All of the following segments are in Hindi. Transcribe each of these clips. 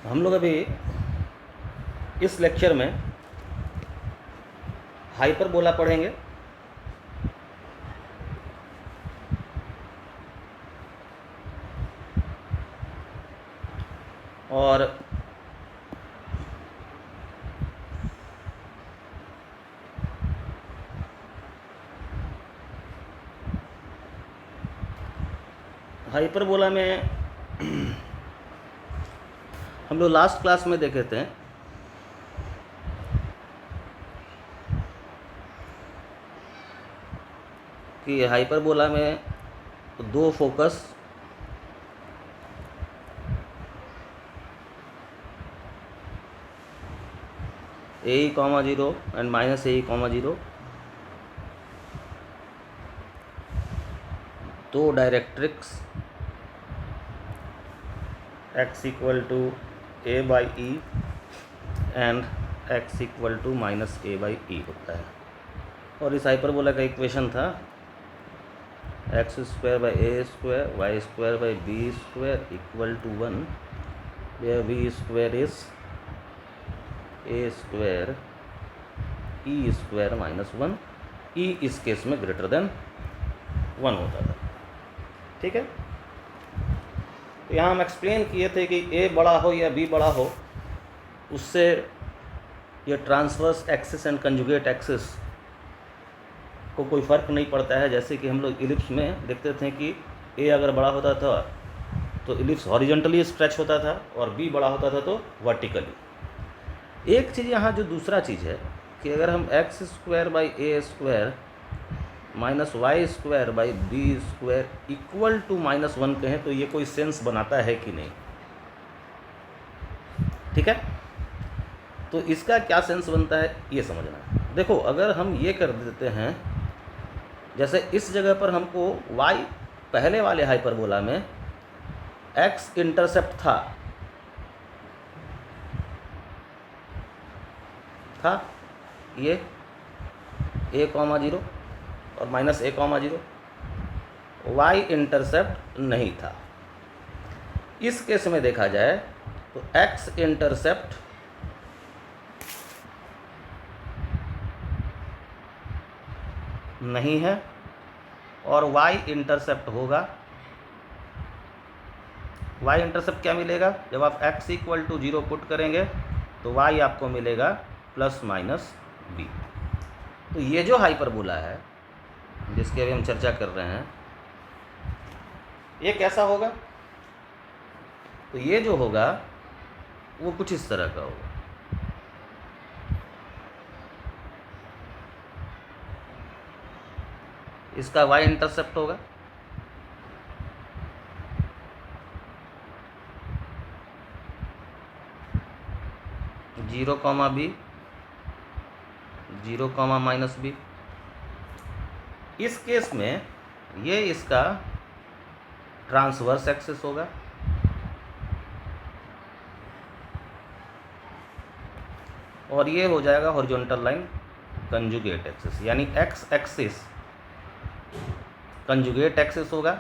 हम लोग अभी इस लेक्चर में हाइपरबोला पढ़ेंगे। और हाइपरबोला में हम लोग लास्ट क्लास में देखे थे कि हाइपरबोला में दो फोकस (a,0) एंड (-a,0) दो directrix x = a/e and x = -a/e होता है। और इस हाइपरबोला का इक्वेशन था x² / a² y² / b² = 1, where b² is a² e² - 1, e इस केस में ग्रेटर देन 1 होता था। ठीक है, तो यहाँ हम एक्सप्लेन किए थे कि a बड़ा हो या b बड़ा हो, उससे ये transverse axis and conjugate axis को कोई फ़र्क नहीं पड़ता है। जैसे कि हम लोग इलिप्स में देखते थे कि a अगर बड़ा होता था तो इलिप्स हॉरिजॉन्टली स्ट्रेच होता था और b बड़ा होता था तो वर्टिकली। एक चीज़ यहाँ जो दूसरा चीज़ है कि अगर हम x² / a² - y² / b² = -1 कहें तो ये कोई सेंस बनाता है कि नहीं। ठीक है, तो इसका क्या सेंस बनता है ये समझना है। देखो, अगर हम ये कर देते हैं, जैसे इस जगह पर हमको y पहले वाले हाइपरबोला में x इंटरसेप्ट था ये a,0 और -a,0, y इंटरसेप्ट नहीं था। इस केस में देखा जाए तो x इंटरसेप्ट नहीं है और y इंटरसेप्ट होगा। y इंटरसेप्ट क्या मिलेगा? जब आप x = 0 पुट करेंगे तो y आपको मिलेगा ±b। तो ये जो हाइपरबोला है जिसकी अभी हम चर्चा कर रहे हैं, ये कैसा होगा? तो ये जो होगा वो कुछ इस तरह का होगा। इसका y इंटरसेप्ट होगा (0, b 0, -b). इस केस में ये इसका ट्रांसवर्स एक्सिस होगा और ये हो जाएगा हॉरिजॉन्टल लाइन कंजुगेट एक्सिस, यानी x एक्सिस कंजुगेट एक्सिस होगा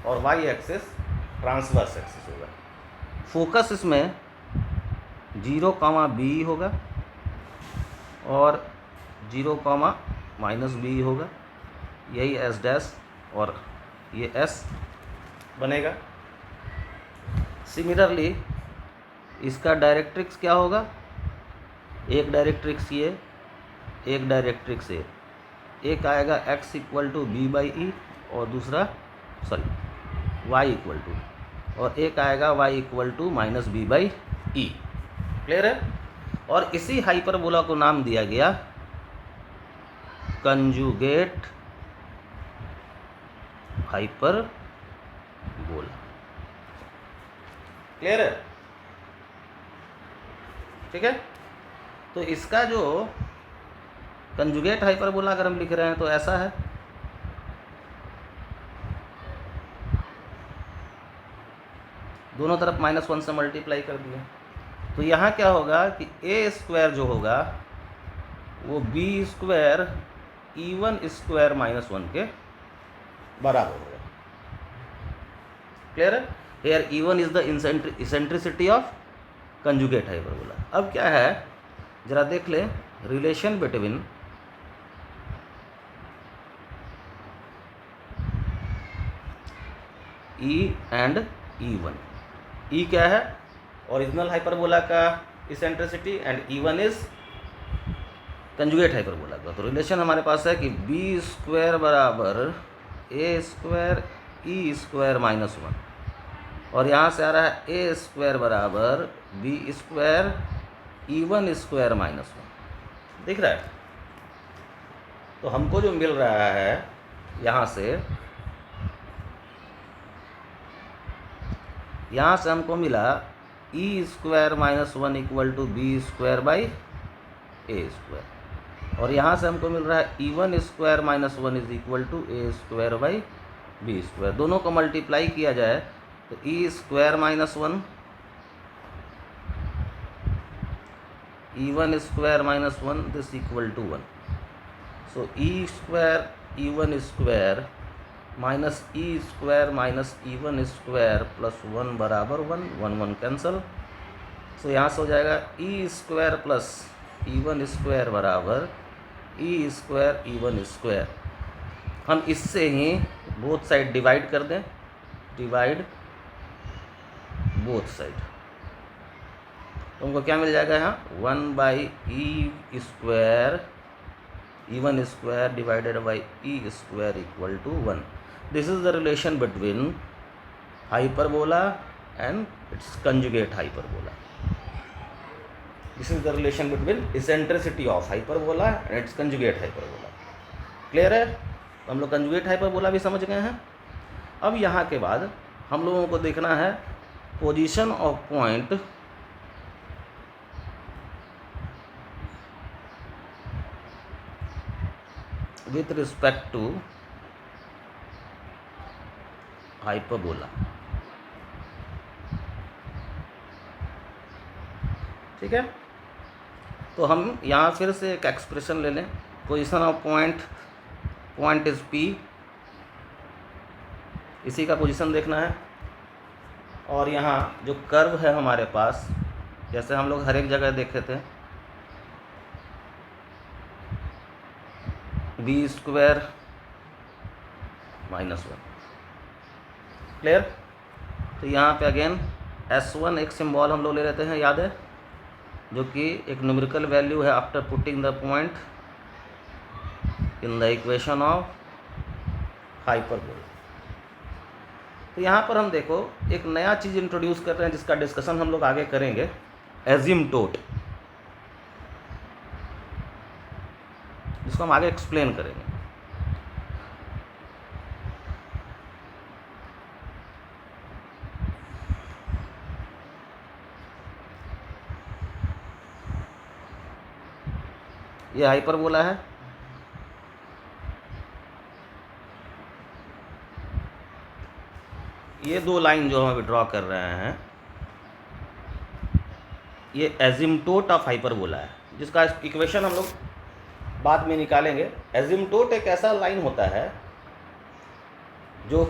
और y एक्सिस ट्रांसवर्स एक्सिस होगा। फोकस इसमें 0, b होगा और 0, -b होगा। यही s' और ये s बनेगा। सिमिलरली इसका डायरेक्ट्रिक्स क्या होगा? एक डायरेक्ट्रिक्स ये, एक डायरेक्ट्रिक्स ये। एक आएगा x = b/e और दूसरा y = और एक आएगा y = -b/e। क्लियर है? और इसी हाइपरबोला को नाम दिया गया कंजुगेट हाइपरबोला। क्लियर है? ठीक है, तो इसका जो कंजुगेट हाइपरबोला अगर हम लिख रहे हैं तो ऐसा है। दोनों तरफ -1 से मल्टीप्लाई कर दिया तो यहाँ क्या होगा कि a² जो होगा वो b² (e₁² - 1) के बराबर होगा। क्लियर है? Here E1 is the eccentricity of conjugate hyperbola. अब क्या है जरा देख लें, relation between E and E1। ई क्या है, ओरिजिनल हाइपरबोला का eccentricity, and E1 is conjugate hyperbola का। तो रिलेशन हमारे पास है कि बी स्क्वायर बराबर a square e square minus 1, और यहाँ से आ रहा है ए स्क्वायर बराबर b square E1 square minus 1। दिख रहा है? तो हमको जो मिल रहा है यहाँ से हमको मिला E square minus 1 equal to B square by A square, और यहाँ से हमको मिल रहा है E1 square minus 1 is equal to A square by B square. दोनों को मल्टीप्लाई किया जाए तो E square minus 1 E1 square minus 1 this equal to 1। So E square E1 square minus E square minus E1 square plus 1 बराबर 1, 1 1 कैंसल। सो यहाँ से हो जाएगा E square plus E1 square बराबर ई स्क्वायर E1 स्क्वायर। हम इससे ही बोथ साइड डिवाइड कर दें, डिवाइड बोथ साइड, तो हमको क्या मिल जाएगा यहाँ 1 by e square E1 square divided by e square equal to 1। This is the relation between hyperbola and its conjugate hyperbola. This is the relation between eccentricity of hyperbola and its conjugate hyperbola. Clear है? तो हम लोग कंजुगेट हाइपरबोला भी समझ गए हैं। अब यहाँ के बाद हम लोगों को देखना है position of point with respect to hyperbola। ठीक है? तो हम यहाँ फिर से एक एक्सप्रेशन ले लें, position of point is P, इसी का पोजीशन देखना है। और यहाँ जो कर्व है हमारे पास, जैसे हम लोग हर एक जगह देखे थे, बी स्क्वायर माइनस 1। क्लियर? तो यहाँ पे अगेन S1 एक सिंबल हम लोग ले लेते हैं, याद है, जो कि एक न्यूमेरिकल वैल्यू है after putting the point in the equation of hyperbola. तो यहाँ पर हम देखो एक नया चीज़ इंट्रोड्यूस कर रहे हैं जिसका डिस्कशन हम लोग आगे करेंगे, एजिम्टोट, जिसको हम आगे एक्सप्लेन करेंगे। ये हाइपरबोला है, ये दो लाइन जो हम अभी ड्रॉ कर रहे हैं, ये एजिम्टोट ऑफ हाइपरबोला है, जिसका इक्वेशन हम लोग बाद में निकालेंगे। एजिम्टोट एक ऐसा लाइन होता है जो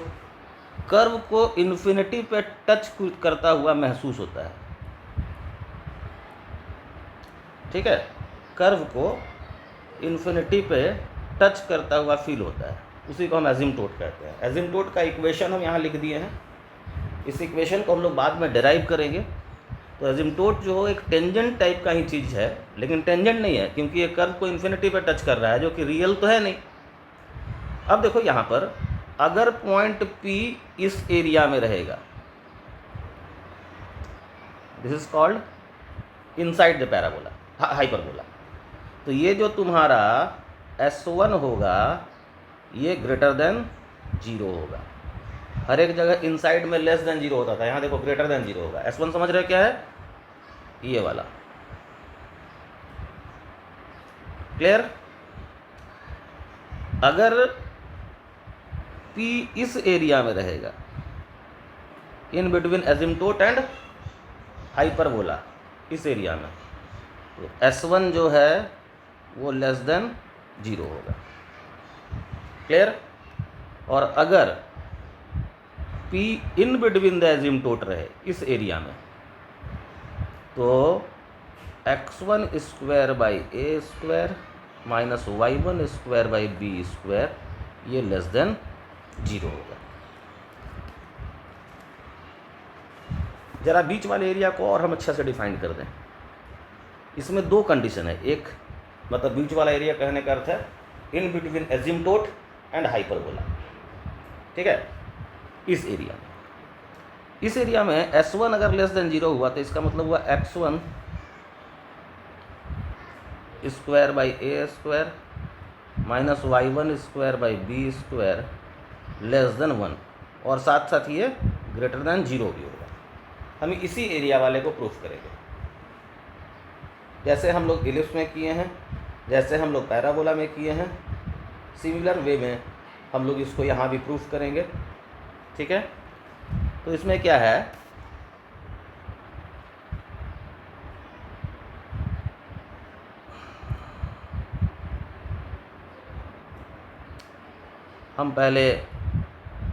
कर्व को इन्फिनिटी पे टच करता हुआ महसूस होता है। ठीक है? कर्व को इन्फिनिटी पे टच करता हुआ फील होता है, उसी को हम एजिम्टोट कहते हैं। एजिम्टोट का इक्वेशन हम यहाँ लिख दिए हैं, इस इक्वेशन को हम लोग बाद में डेराइव करेंगे। तो एजिम्टोट जो एक टेंजेंट टाइप का ही चीज़ है, लेकिन टेंजेंट नहीं है क्योंकि ये कर्व को इन्फिनिटी पे टच कर रहा है, जो कि रियल तो है नहीं। अब देखो यहाँ पर अगर पॉइंट P इस एरिया में रहेगा, this is called inside the parabola, hyperbola, तो ये जो तुम्हारा S1 होगा ये ग्रेटर देन 0 होगा। हर एक जगह इनसाइड में लेस देन 0 होता था, यहाँ देखो ग्रेटर देन 0 होगा। S1 समझ रहे हो क्या है? ये वाला। क्लियर? अगर P इस एरिया में रहेगा, इन बिटवीन एजिम्टोट एंड हाइपरबोला, इस एरिया में, तो S1 जो है वो लेस देन 0 होगा। क्लियर? और अगर P in between the asymptote रहे इस एरिया में, तो x1 square by A square minus y1 square by B square ये लेस देन 0 होगा। ज़रा बीच वाले एरिया को और हम अच्छा से डिफाइन कर दें। इसमें दो कंडीशन है, एक मतलब बीच वाला एरिया कहने का अर्थ है in between asymptote and hyperbola, ठीक है। इस एरिया में S1 अगर लेस देन 0 हुआ तो इसका मतलब हुआ x1 square by A square minus y1 square by B square less than 1, और साथ साथ ये ग्रेटर देन 0 भी होगा। हम इसी एरिया वाले को प्रूफ करेंगे, जैसे हम लोग इलिप्स में किए हैं, जैसे हम लोग पैराबोला में किए हैं, सिमिलर वे में हम लोग इसको यहाँ भी प्रूफ करेंगे, ठीक है। तो इसमें क्या है, हम पहले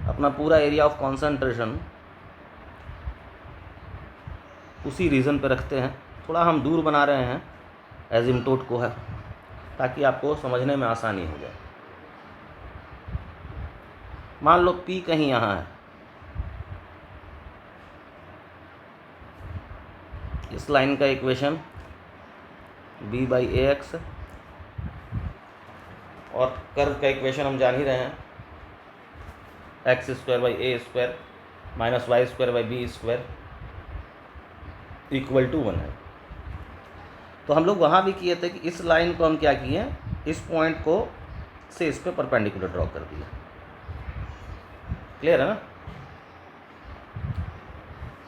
अपना पूरा एरिया ऑफ कॉन्सेंट्रेशन उसी रीजन पे रखते हैं। थोड़ा हम दूर बना रहे हैं एजिम्टोट को है, ताकि आपको समझने में आसानी हो जाए। मान लो P कहीं यहाँ है, इस लाइन का equation b by a x, और कर्व का इक्वेशन हम जान ही रहे हैं x square by A square minus y square by B square equal to 1 है। तो हम लोग वहाँ भी किए थे कि इस लाइन को हम क्या किए, इस पॉइंट को से इस पे परपेंडिकुलर ड्रॉ कर दिया। क्लियर है ना।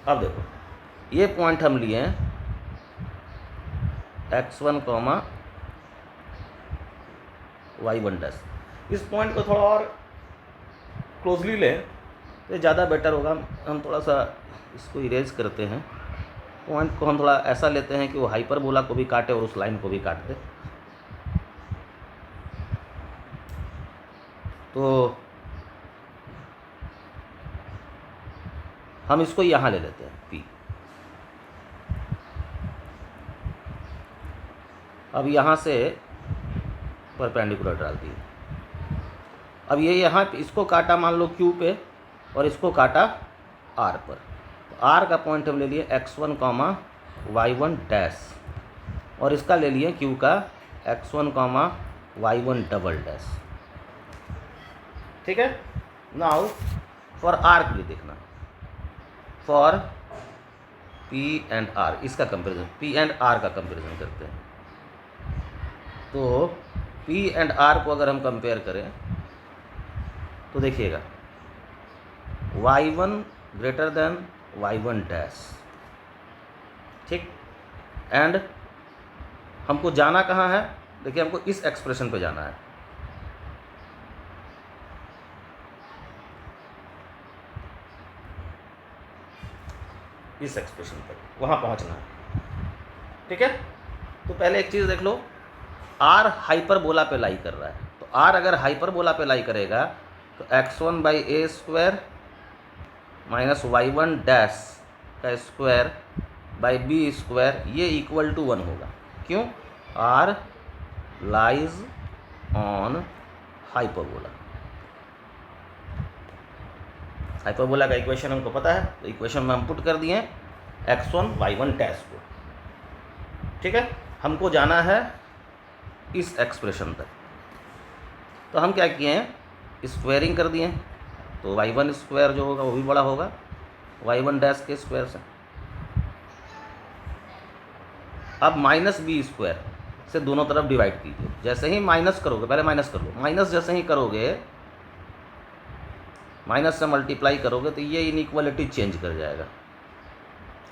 अब देखो ये पॉइंट हम लिए हैं x1 कॉमा y1 डैश। इस पॉइंट को थोड़ा और क्लोजली लें तो ज़्यादा बेटर होगा। हम थोड़ा सा इसको इरेज करते हैं, पॉइंट को हम थोड़ा ऐसा लेते हैं कि वो हाइपरबोला को भी काटे और उस लाइन को भी काट दे। तो हम इसको यहाँ ले लेते हैं P। अब यहाँ से परपेंडिकुलर डाल दिए। अब ये यहाँ इसको काटा मान लो Q पे और इसको काटा R पर। तो R का पॉइंट हम ले लिए x1 कॉमा y1 डैश, और इसका ले लिए Q का x1 comma y1 double dash, ठीक है। नाउ फॉर R के लिए देखना, फॉर P एंड R, इसका कंपेरिजन P एंड R का कंपेरिजन करते हैं। तो P एंड R को अगर हम कंपेयर करें तो देखिएगा y1 greater than y1 dash, ठीक। एंड हमको जाना कहाँ है, देखिए हमको इस एक्सप्रेशन पे जाना है। इस एक्सप्रेशन पर वहाँ पहुँचना है, ठीक है। तो पहले एक चीज़ देख लो, R हाइपरबोला पे लाई कर रहा है। तो R अगर हाइपरबोला पे लाई करेगा तो x1 by A square minus y1 dash का स्क्वायर बाई बी स्क्वायर ये इक्वल टू 1 होगा। क्यों, R lies on hyperbola. Hyperbola का इक्वेशन हमको पता है, तो इक्वेशन में हम पुट कर दिए x1 y1 डैश को, ठीक है। हमको जाना है इस एक्सप्रेशन तक। तो हम क्या किए हैं, स्क्वायरिंग कर दिए, तो y1 स्क्वायर जो होगा वो भी बड़ा होगा y1 डैश के स्क्वायर से। अब माइनस बी स्क्वायर से दोनों तरफ डिवाइड कीजिए। जैसे ही माइनस करोगे, पहले माइनस कर लो, माइनस जैसे ही करोगे, माइनस से मल्टीप्लाई करोगे तो ये इनइक्वालिटी चेंज कर जाएगा।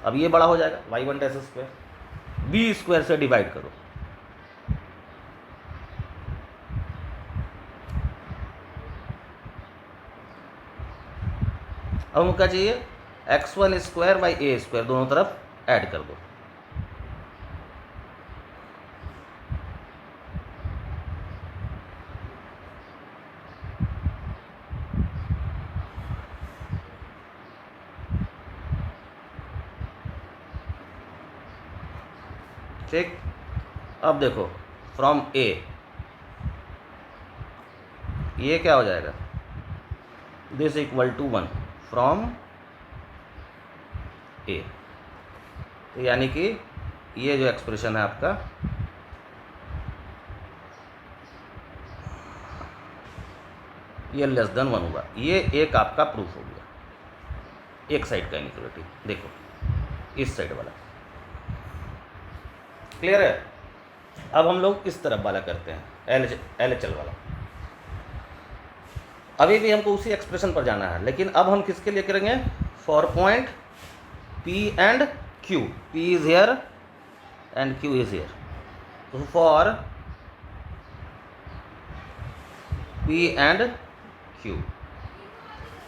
अब ये बड़ा हो जाएगा y1 dash square, b square से डिवाइड करो, अब हमको क्या चाहिए, x1 square by A square दोनों तरफ ऐड कर दो। ठीक। अब देखो फ्रॉम ए, ये क्या हो जाएगा, दिस इक्वल टू 1 फ्रॉम ए। तो यानी कि ये जो एक्सप्रेशन है आपका, ये लेस देन 1 होगा। ये एक आपका प्रूफ हो गया, एक साइड का इनइक्वालिटी। देखो इस साइड वाला क्लियर है। अब हम लोग इस तरफ वाला करते हैं, LHL वाला। अभी भी हमको उसी एक्सप्रेशन पर जाना है, लेकिन अब हम किसके लिए करेंगे, for point P and Q। P is here and Q is here. तो फॉर P एंड Q।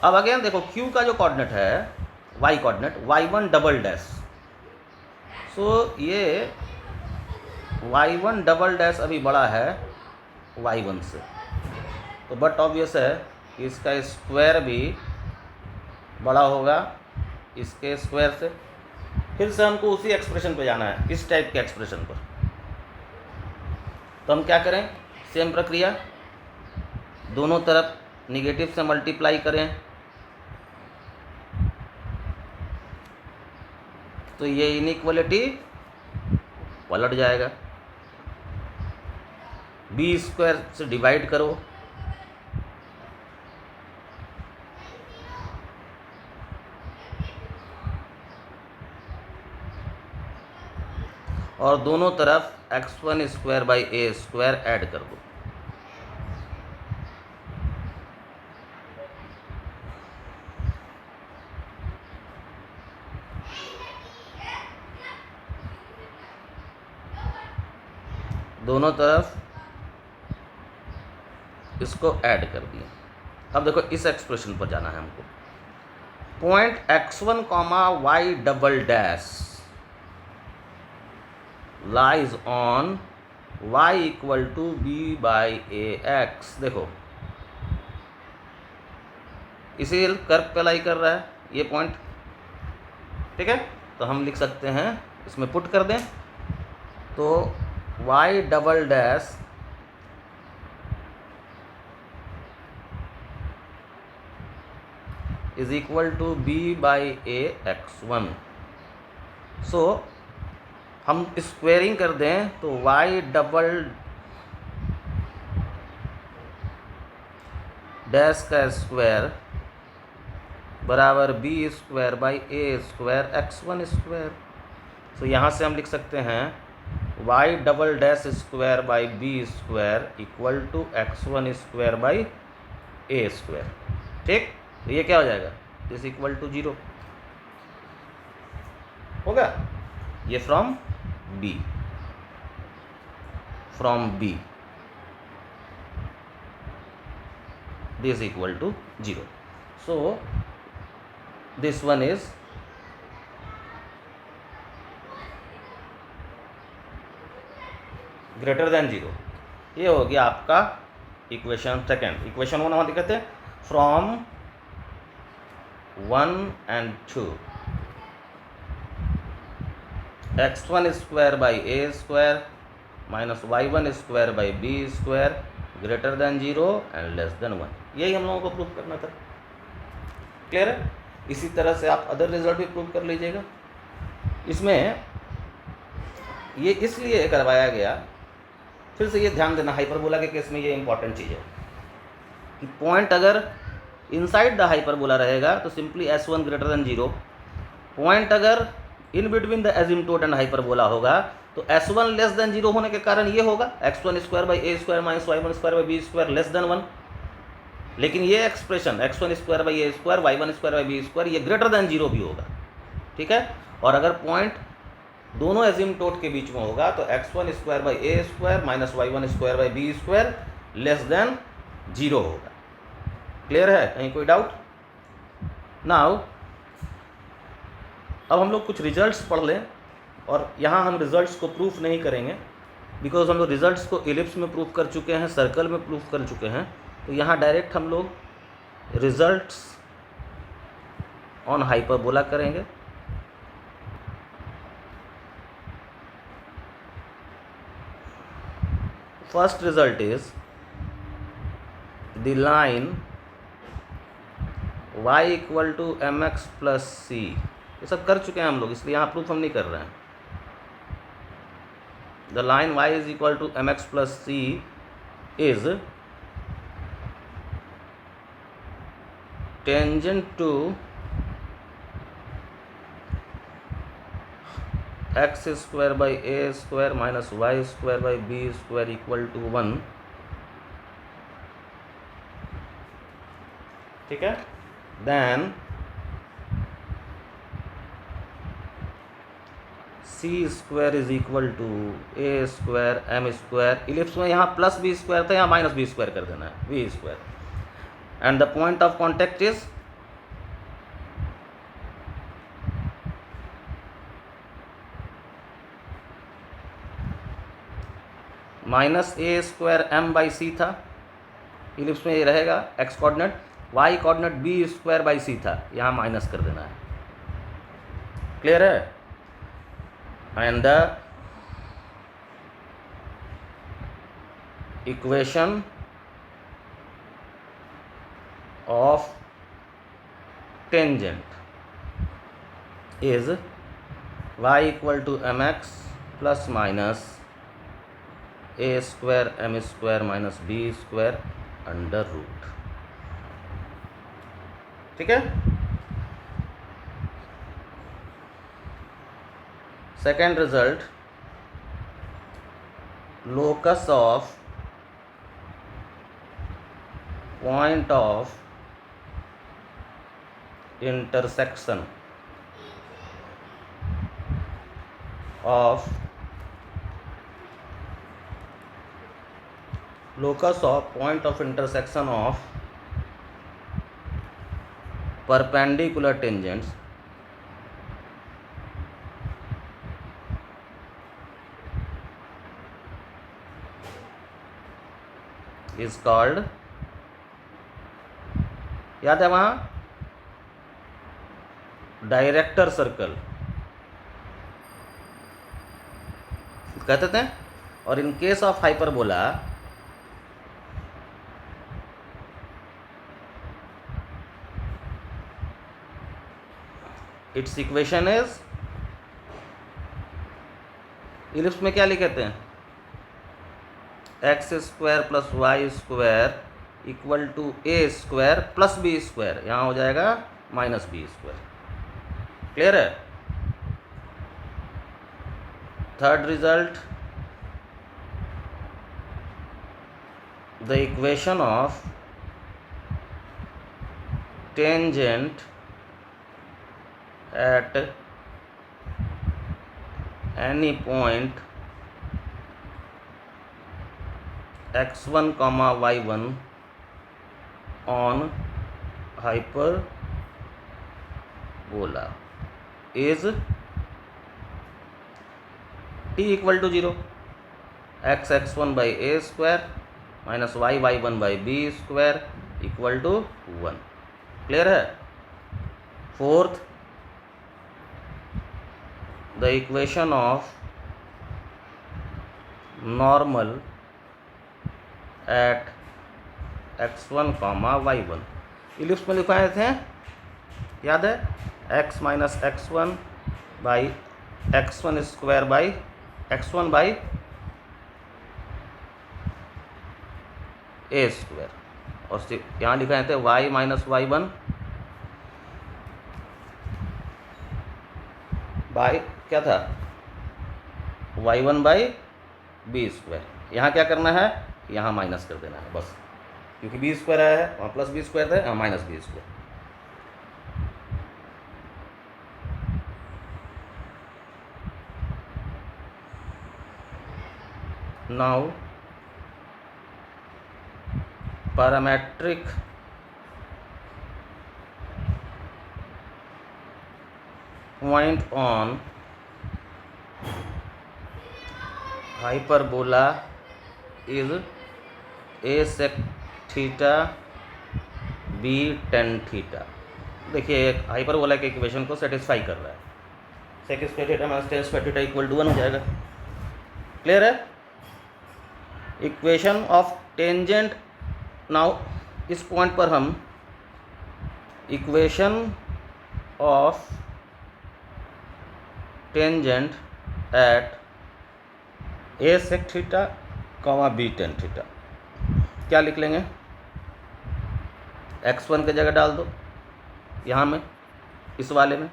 अब अगेन देखो Q का जो कोऑर्डिनेट है, y coordinate, y1 double dash. So ये y1 डबल डैश अभी बड़ा है y1 से, तो बट ऑब्वियस है कि इसका स्क्वायर भी बड़ा होगा इसके स्क्वायर से। फिर से हमको उसी एक्सप्रेशन पे जाना है, इस टाइप के एक्सप्रेशन पर। तो हम क्या करें, सेम प्रक्रिया, दोनों तरफ निगेटिव से मल्टीप्लाई करें, तो ये इनइक्वालिटी पलट जाएगा। बी स्क्वायर से डिवाइड करो, और दोनों तरफ x1 square by A square add कर दो। दोनों तरफ इसको ऐड कर दिए। अब देखो इस एक्सप्रेशन पर जाना है हमको। Point x1 comma y double dash lies on y equal to b by a x. देखो इसी कर्व पे लाई कर रहा है ये पॉइंट, ठीक है। तो हम लिख सकते हैं, इसमें पुट कर दें, तो y double dash is equal to b by a x1। So हम स्क्वेयरिंग कर दें तो y डबल डैश का स्क्वायर बराबर b square by A square x1 square. तो यहाँ से हम लिख सकते हैं y double dash square by B square equal to x1 square by A square, ठीक। तो ये क्या हो जाएगा, दिस इक्वल टू 0 होगा। ये from B, from B this equal to 0। So this one is greater than 0। ये हो गया आपका इक्वेशन सेकेंड। इक्वेशन 1 हमारे कहते हैं from 1 and 2 x1 square by A square minus y1 square by B square greater than 0 and less than 1। यही हम लोगों को प्रूव करना था, क्लियर है। इसी तरह से आप अदर रिजल्ट भी प्रूव कर लीजिएगा। इसमें ये इसलिए करवाया गया, फिर से ये ध्यान देना, हाइपरबोला के केस में ये इंपॉर्टेंट चीज़ है कि पॉइंट अगर इनसाइड द हाइपरबोला रहेगा तो simply s1 greater than 0। Point अगर in between the asymptote and hyperbola होगा तो s1 लेस देन 0 होने के कारण ये होगा x1 square by A square minus y1 square by B square less than 1। लेकिन ये expression x1 square by A square y1 square by B square ये ग्रेटर देन 0 भी होगा, ठीक है। और अगर पॉइंट दोनों एजिम्पटोट के बीच में होगा तो x1 square by A square minus y1 square by B square less than 0 होगा। क्लियर है, कहीं कोई डाउट? नाउ अब हम लोग कुछ रिजल्ट्स पढ़ लें, और यहाँ हम रिजल्ट्स को प्रूफ नहीं करेंगे बिकॉज हम लोग रिजल्ट्स को एलिप्स में प्रूफ कर चुके हैं, सर्कल में प्रूफ कर चुके हैं। तो यहाँ डायरेक्ट हम लोग रिजल्ट्स ऑन हाइपरबोला करेंगे। First result is the line y equal to M x plus C. ये सब कर चुके हैं हम लोग, इसलिए यहाँ प्रूफ हम नहीं कर रहे हैं। The line y is equal to M x plus c is tangent to x square by A square minus y square by B square equal to 1। ठीक है, then c square is equal to A square M square. Ellipse में यहाँ प्लस बी स्क्वायर था, यहाँ माइनस बी स्क्वायर कर देना है, B square. And the point of contact is minus A square M by C था, इलिप्स में ये रहेगा x coordinate, y coordinate B square by C था, यहाँ माइनस कर देना है। क्लियर है? And the equation of tangent is y equal to M x plus minus A square M square minus B square under root. ठीक है, second result, locus of point of intersection of locus of point of intersection of perpendicular tangents is called, याद है वहाँ डायरेक्टर सर्कल कहते थे। और in case of hyperbola its equation is, ellipse में क्या लिखते हैं, x square plus y square equal to A square plus b square, यहाँ हो जाएगा माइनस बी स्क्वायर। क्लियर है? Third result, the equation of tangent at any point x1 comma y1 on hyperbola is t equal to 0, x x1 by a square minus y y1 by b square equal to 1। Clear है? Fourth, the equation of normal at x1 comma y1, ellipse में लिखाए थे, याद है, x minus x1 by x1 square by x1 by A square, और यहाँ लिखाए थे y माइनस y1 बाई क्या था, y1 बाई बी स्क्वायर। यहाँ क्या करना है, यहाँ माइनस कर देना है बस, क्योंकि बी स्क्वायर आया है, वहाँ प्लस बी स्क्वायर था, यहाँ minus B square. Now parametric point on hyperbola is a sec theta b tan theta. देखिए एक हाइपरबोला के इक्वेशन को सेटिस्फाई कर रहा है, sec square theta minus tan square theta equal to 1 हो जाएगा। क्लियर है? इक्वेशन ऑफ टेंजेंट, नाउ इस पॉइंट पर हम equation of tangent at a sec theta comma b tan theta क्या लिख लेंगे, x1 की जगह डाल दो यहाँ में, इस वाले में,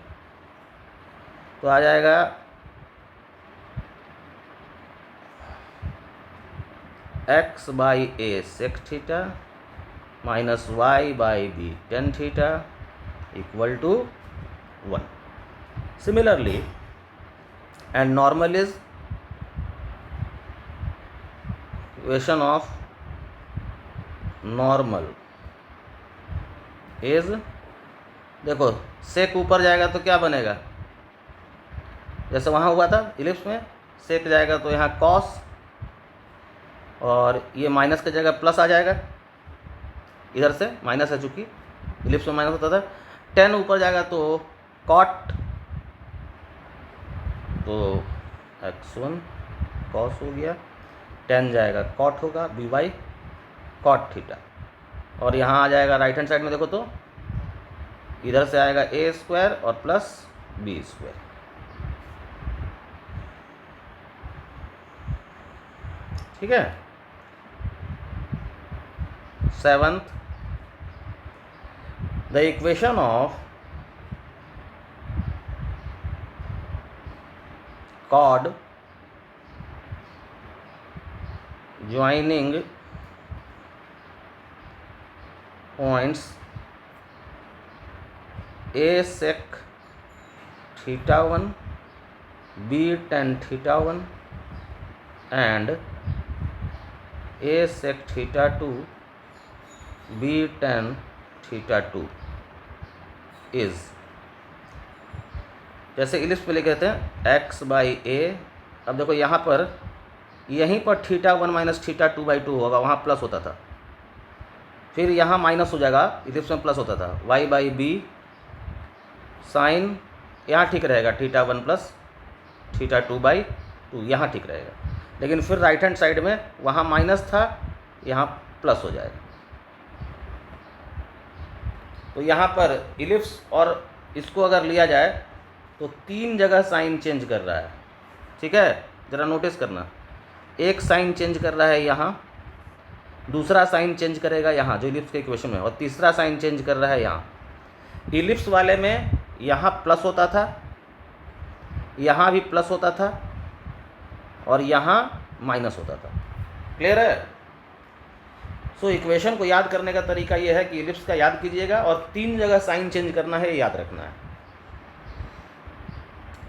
तो आ जाएगा x by a sec theta minus y by b tan theta equal to 1. Similarly, and normal is equation of normal is, देखो सेक ऊपर जाएगा तो क्या बनेगा, जैसे वहाँ हुआ था इलिप्स में, सेक जाएगा तो यहाँ कॉस और ये माइनस की जगह प्लस आ जाएगा, इधर से माइनस है चूँकि इलिप्स में माइनस होता था, टेन ऊपर जाएगा तो कॉट, तो x1 कॉस हो गया, टेन जाएगा कॉट होगा, बी वाई कॉट थीटा, और यहाँ आ जाएगा राइट हैंड साइड में देखो तो इधर से आएगा ए स्क्वायर और प्लस बी स्क्वायर. ठीक है. 7th, the equation of chord joining points a sec theta 1 b tan theta 1 and a sec theta 2 b tan theta 2 is, जैसे इलिप्स पे लिख देते हैं x बाई ए. अब देखो यहाँ पर यहीं पर थीटा 1 माइनस थीटा 2 बाई 2 होगा, वहाँ प्लस होता था, फिर यहाँ माइनस हो जाएगा, इलिप्स में प्लस होता था, y बाई बी साइन, यहाँ ठीक रहेगा थीटा 1 प्लस थीटा 2 बाई 2, यहाँ ठीक रहेगा, लेकिन फिर राइट हैंड साइड में वहाँ माइनस था, यहाँ प्लस हो जाएगा. तो यहाँ पर इलिप्स और इसको अगर लिया जाए तो 3 जगह साइन चेंज कर रहा है. ठीक है, ज़रा नोटिस करना, एक साइन चेंज कर रहा है यहाँ, दूसरा साइन चेंज करेगा यहाँ जो इलिप्स के इक्वेशन में, और तीसरा साइन चेंज कर रहा है यहाँ. इलिप्स वाले में यहाँ प्लस होता था, यहाँ भी प्लस होता था, और यहाँ माइनस होता था. क्लियर है. सो इक्वेशन को याद करने का तरीका ये है कि इलिप्स का याद कीजिएगा और 3 जगह साइन चेंज करना है, याद रखना है.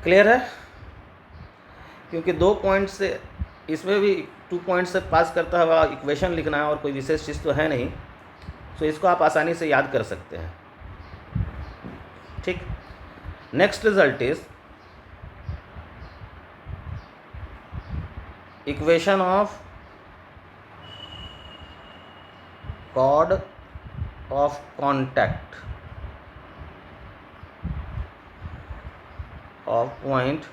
क्लियर है. क्योंकि 2 पॉइंट से, इसमें भी 2 पॉइंट से पास करता हुआ इक्वेशन लिखना है और कोई विशेष चीज़ तो है नहीं, सो इसको आप आसानी से याद कर सकते हैं. ठीक. Next result is equation of chord of contact of point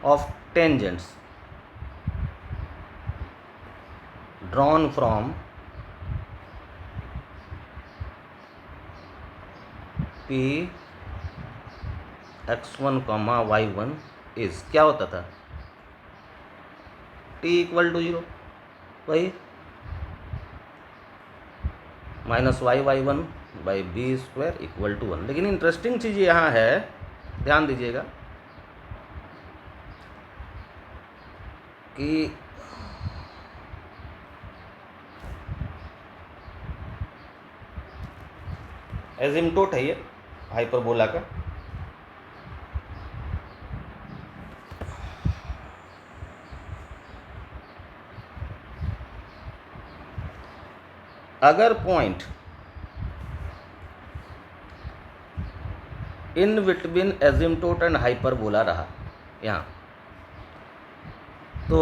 of tangents drawn from P x1 y1 is, क्या होता था, t इक्वल टू 0, वही minus y1 by B square equal to 1. लेकिन इंटरेस्टिंग चीज़ यहाँ है, ध्यान दीजिएगा कि एजिम्टोट है ये हाइपरबोला का, अगर point in between asymptote and hyperbola रहा यहाँ, तो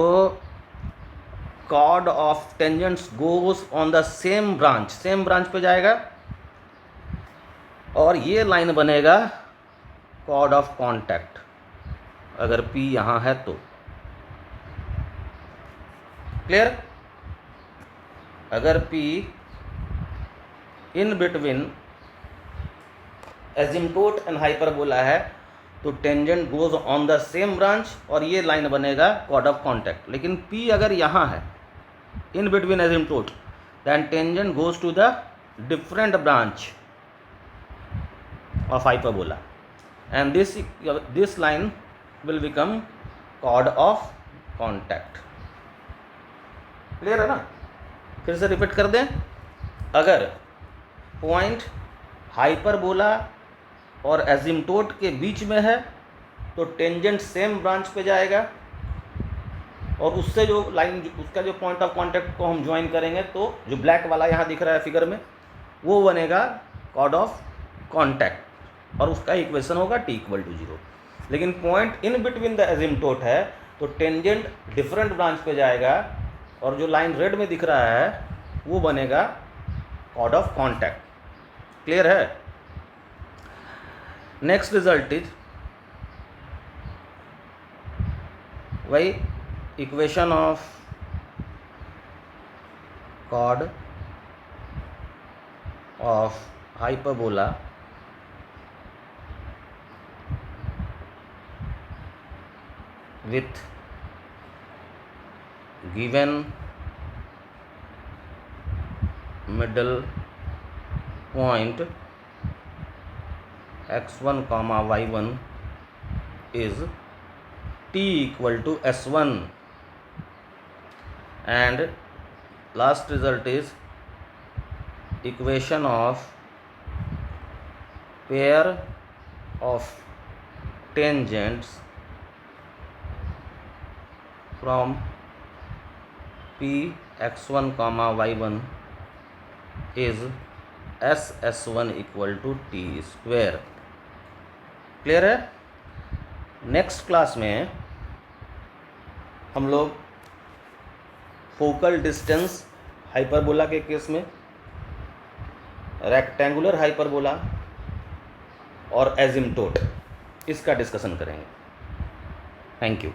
chord of tangents goes on the same branch पे जाएगा, और ये लाइन बनेगा chord ऑफ कॉन्टैक्ट, अगर P यहाँ है तो. क्लियर? अगर P in between asymptote and hyperbola है तो tangent goes on the same branch और ये लाइन बनेगा कॉर्ड ऑफ कॉन्टैक्ट। लेकिन P अगर यहाँ है in between asymptote, then tangent goes to the different branch of hyperbola and this line will become chord of contact। Clear है ना? फिर से रिपीट कर दें, अगर पॉइंट हाइपरबोला और एजिम्टोट के बीच में है तो टेंजेंट सेम ब्रांच पे जाएगा और उससे जो लाइन, उसका जो पॉइंट ऑफ कांटेक्ट को हम ज्वाइन करेंगे तो जो ब्लैक वाला यहाँ दिख रहा है फिगर में वो बनेगा कॉर्ड ऑफ कांटेक्ट और उसका इक्वेशन होगा t = 0। लेकिन पॉइंट इन बिटवीन द एजिम्टोट है तो टेंजेंट डिफरेंट ब्रांच पे जाएगा और जो लाइन रेड में दिख रहा है वो बनेगा कॉर्ड ऑफ कांटेक्ट। क्लियर है? नेक्स्ट रिजल्ट इज वही equation of chord of hyperbola with given middle point x1, y1 is t = s1 and last result is equation of pair of tangents from P x1, y1 is s1 = t²। Clear है? नेक्स्ट क्लास में हम लोग फोकल डिस्टेंस हाइपरबोला के केस में, रेक्टेंगुलर हाइपरबोला और एजिम्टोट, इसका डिस्कशन करेंगे। Thank you.